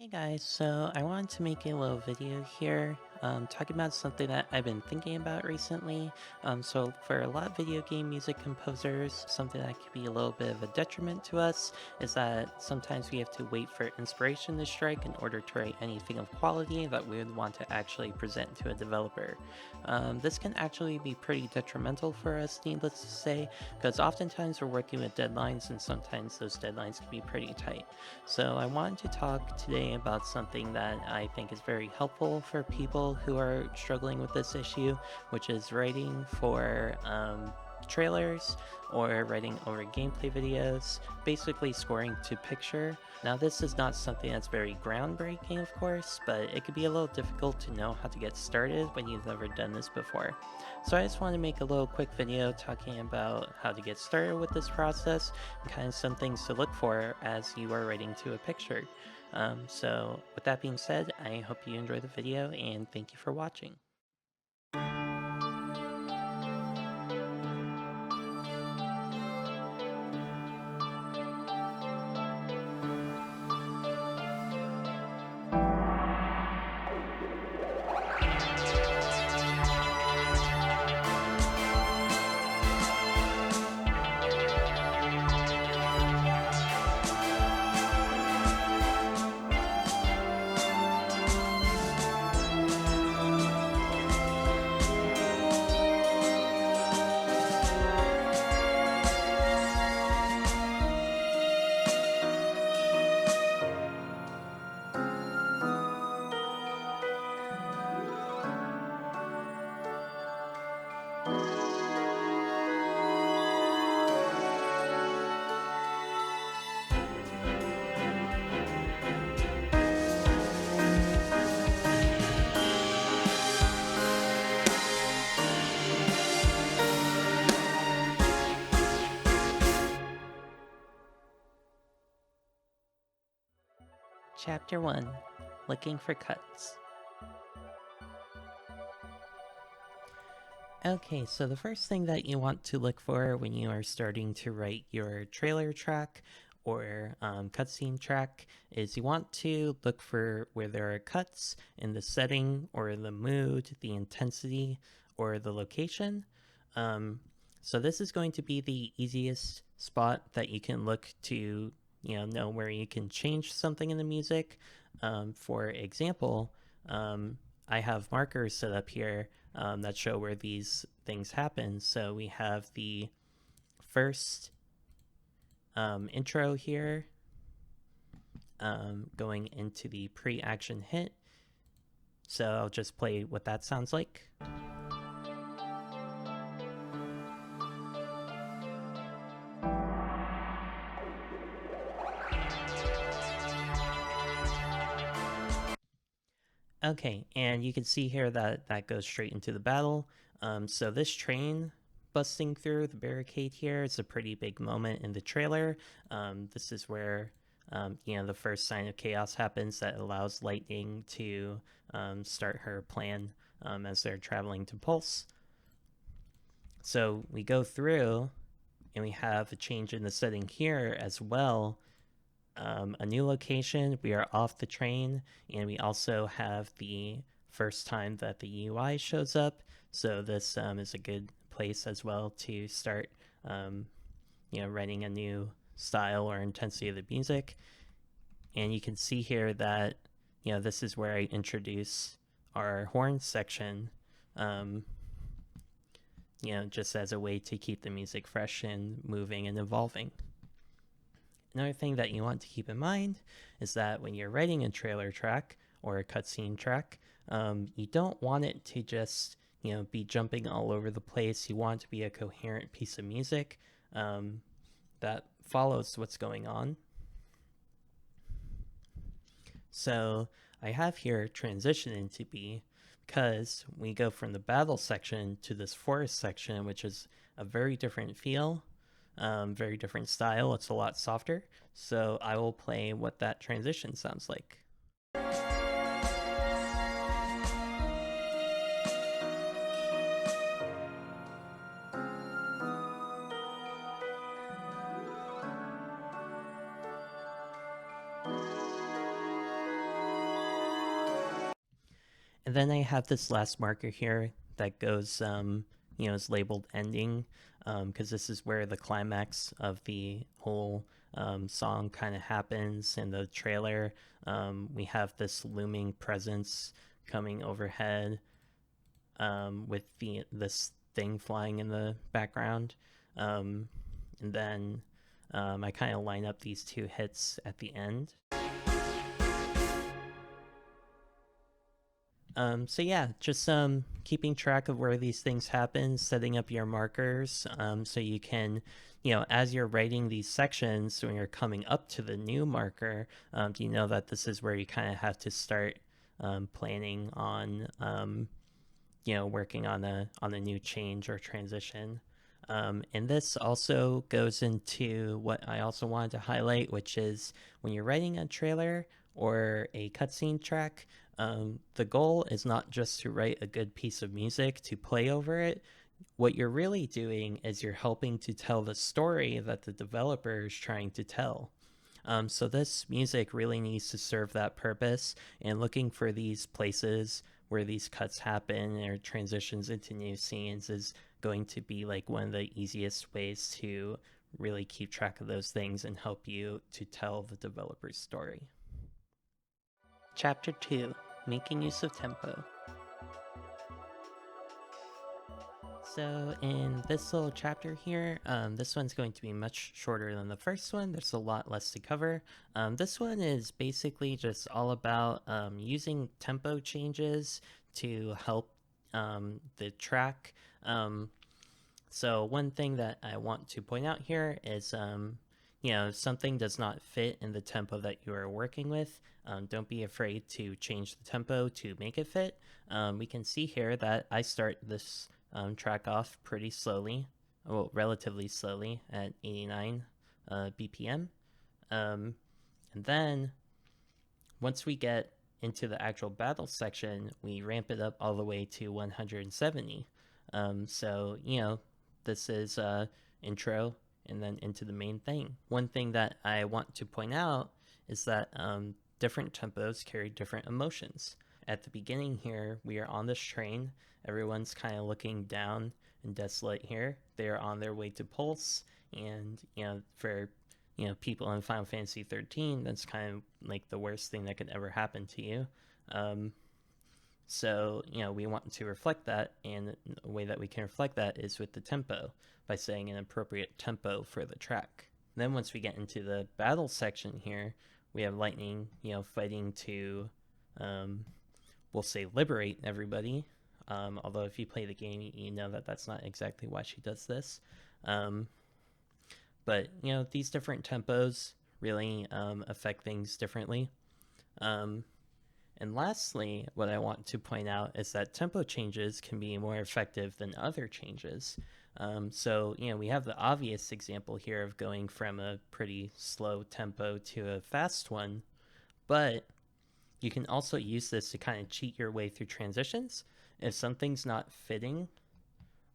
Hey guys, so I wanted to make a little video here talking about something that I've been thinking about recently. So for a lot of video game music composers, something that can be a little bit of a detriment to us is that sometimes we have to wait for inspiration to strike in order to write anything of quality that we would want to actually present to a developer. This can actually be pretty detrimental for us, needless to say, because oftentimes we're working with deadlines and sometimes those deadlines can be pretty tight. So, I wanted to talk today about something that I think is very helpful for people who are struggling with this issue, which is writing for trailers or writing over gameplay videos, basically scoring to picture. Now, this is not something that's very groundbreaking, of course, but it could be a little difficult to know how to get started when you've never done this before. So, I just want to make a little quick video talking about how to get started with this process, kind of some things to look for as you are writing to a picture. So with that being said, I hope you enjoy the video and thank you for watching. Chapter 1, Looking for Cuts. Okay, so the first thing that you want to look for when you are starting to write your trailer track or cutscene track is you want to look for where there are cuts in the setting or the mood, the intensity, or the location. Um, so this is going to be the easiest spot that you can look to, know where you can change something in the music. For example, I have markers set up here that show where these things happen. So we have the first intro here going into the pre-action hit. So I'll just play what that sounds like. Okay, and you can see here that that goes straight into the battle. So this train busting through the barricade here is a pretty big moment in the trailer. This is where the first sign of chaos happens that allows Lightning to start her plan as they're traveling to Pulse. So we go through and we have a change in the setting here as well. A new location, we are off the train, and we also have the first time that the UI shows up. So this is a good place as well to start, writing a new style or intensity of the music. And you can see here that, this is where I introduce our horn section, um, just as a way to keep the music fresh and moving and evolving. Another thing that you want to keep in mind is that when you're writing a trailer track or a cutscene track, you don't want it to just be jumping all over the place. You want it to be a coherent piece of music that follows what's going on. So I have here transition into B because we go from the battle section to this forest section, which is a very different feel, very different style. It's a lot softer. So I will play what that transition sounds like. And then I have this last marker here that goes, is labeled ending, because this is where the climax of the whole song kind of happens. In the trailer, we have this looming presence coming overhead, with this thing flying in the background. And then I kind of line up these two hits at the end. So yeah, just keeping track of where these things happen, setting up your markers, so you can, as you're writing these sections, when you're coming up to the new marker, you know that this is where you kind of have to start planning on, working on a new change or transition. And this also goes into what I also wanted to highlight, which is when you're writing a trailer or a cutscene track, the goal is not just to write a good piece of music to play over it. What you're really doing is you're helping to tell the story that the developer is trying to tell. So this music really needs to serve that purpose, and looking for these places where these cuts happen or transitions into new scenes is going to be like one of the easiest ways to really keep track of those things and help you to tell the developer's story. Chapter 2, Making Use of Tempo. So in this little chapter here, this one's going to be much shorter than the first one. There's a lot less to cover. This one is basically just all about using tempo changes to help the track. So one thing that I want to point out here is, if something does not fit in the tempo that you are working with, don't be afraid to change the tempo to make it fit. We can see here that I start this track off pretty slowly, well, relatively slowly at 89 BPM. And then once we get into the actual battle section, we ramp it up all the way to 170. So, this is intro and then into the main thing. One thing that I want to point out is that different tempos carry different emotions. At the beginning here, we are on this train. Everyone's kind of looking down and desolate here. They are on their way to Pulse, and for people in Final Fantasy 13, that's kind of like the worst thing that could ever happen to you. So we want to reflect that, and a way that we can reflect that is with the tempo, by setting an appropriate tempo for the track. Then once we get into the battle section here, we have Lightning, fighting to, we'll say, liberate everybody. Although if you play the game, you know that that's not exactly why she does this. But these different tempos really affect things differently. And lastly, what I want to point out is that tempo changes can be more effective than other changes. So we have the obvious example here of going from a pretty slow tempo to a fast one, but you can also use this to kind of cheat your way through transitions. If something's not fitting,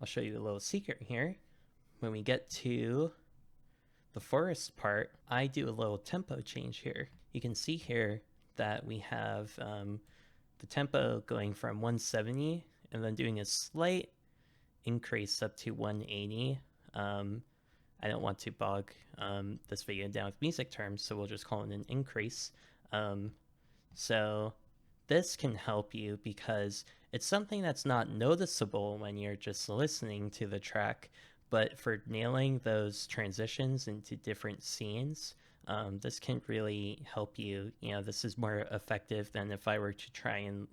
I'll show you a little secret here. When we get to the forest part, I do a little tempo change here. You can see here that we have the tempo going from 170 and then doing a slight increase up to 180. I don't want to bog this video down with music terms, so we'll just call it an increase. So this can help you because it's something that's not noticeable when you're just listening to the track, but for nailing those transitions into different scenes, this can really help you. This is more effective than if I were to try and,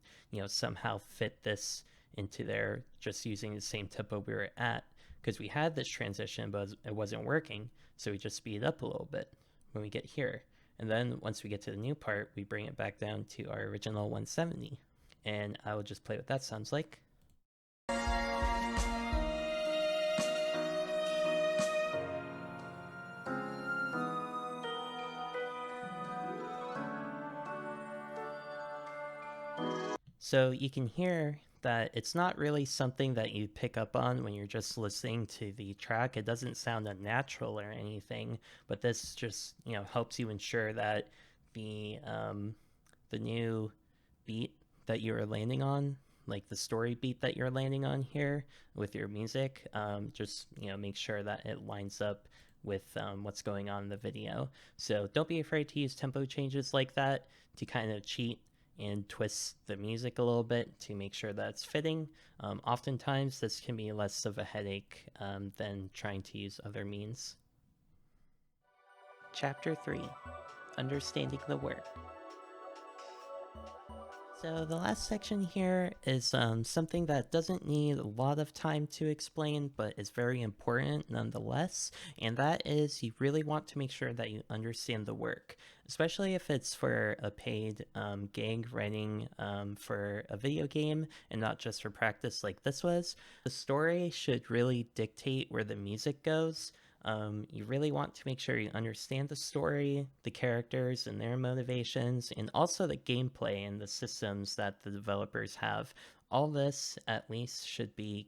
somehow fit this into there just using the same tempo we were at, because we had this transition, but it wasn't working. So we just speed it up a little bit when we get here. And then once we get to the new part, we bring it back down to our original 170. And I will just play what that sounds like. So you can hear that it's not really something that you pick up on when you're just listening to the track. It doesn't sound unnatural or anything, but this just helps you ensure that the new beat that you're landing on, like the story beat that you're landing on here with your music, just make sure that it lines up with what's going on in the video. So don't be afraid to use tempo changes like that to kind of cheat and twist the music a little bit to make sure that it's fitting. Oftentimes this can be less of a headache than trying to use other means. Chapter 3: Understanding the Work. So the last section here is something that doesn't need a lot of time to explain, but is very important nonetheless, and that is you really want to make sure that you understand the work, especially if it's for a paid gig writing for a video game and not just for practice like this was. The story should really dictate where the music goes. You really want to make sure you understand the story, the characters and their motivations, and also the gameplay and the systems that the developers have. All this, at least, should be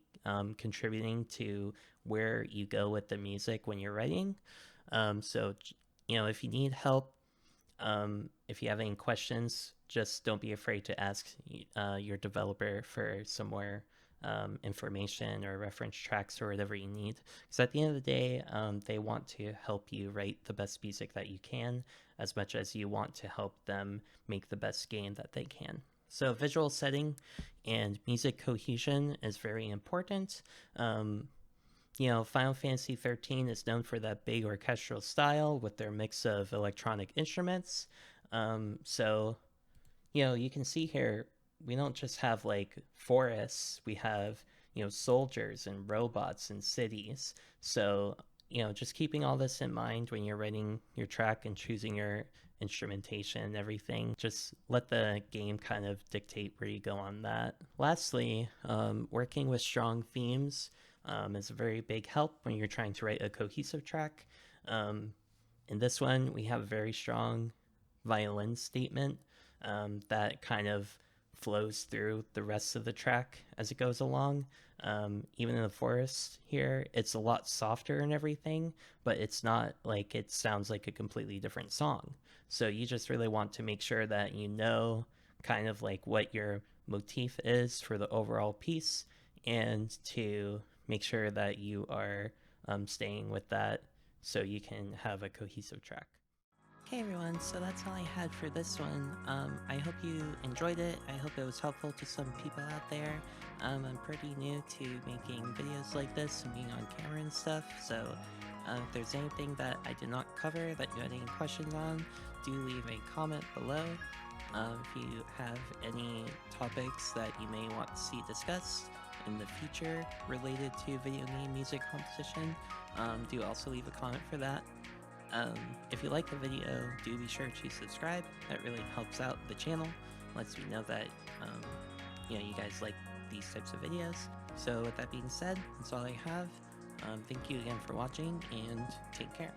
contributing to where you go with the music when you're writing. So, if you need help, if you have any questions, just don't be afraid to ask your developer for some more information or reference tracks or whatever you need, because at the end of the day they want to help you write the best music that you can as much as you want to help them make the best game that they can. So visual setting and music cohesion is very important. Final Fantasy 13 is known for that big orchestral style with their mix of electronic instruments. So you can see here we don't just have like forests, we have soldiers and robots and cities. So just keeping all this in mind when you're writing your track and choosing your instrumentation and everything, just let the game kind of dictate where you go on that. Lastly, working with strong themes is a very big help when you're trying to write a cohesive track. In this one we have a very strong violin statement that kind of flows through the rest of the track as it goes along. Even in the forest here, it's a lot softer and everything, but it's not like it sounds like a completely different song. So you just really want to make sure that kind of like what your motif is for the overall piece, and to make sure that you are staying with that so you can have a cohesive track. Okay everyone, so that's all I had for this one. I hope you enjoyed it. I hope it was helpful to some people out there. I'm pretty new to making videos like this and being on camera and stuff, so if there's anything that I did not cover that you had any questions on, do leave a comment below. If you have any topics that you may want to see discussed in the future related to video game music composition, do also leave a comment for that. If you like the video, do be sure to subscribe. That really helps out the channel, lets me know that you guys like these types of videos. So with that being said, that's all I have. Thank you again for watching, and take care.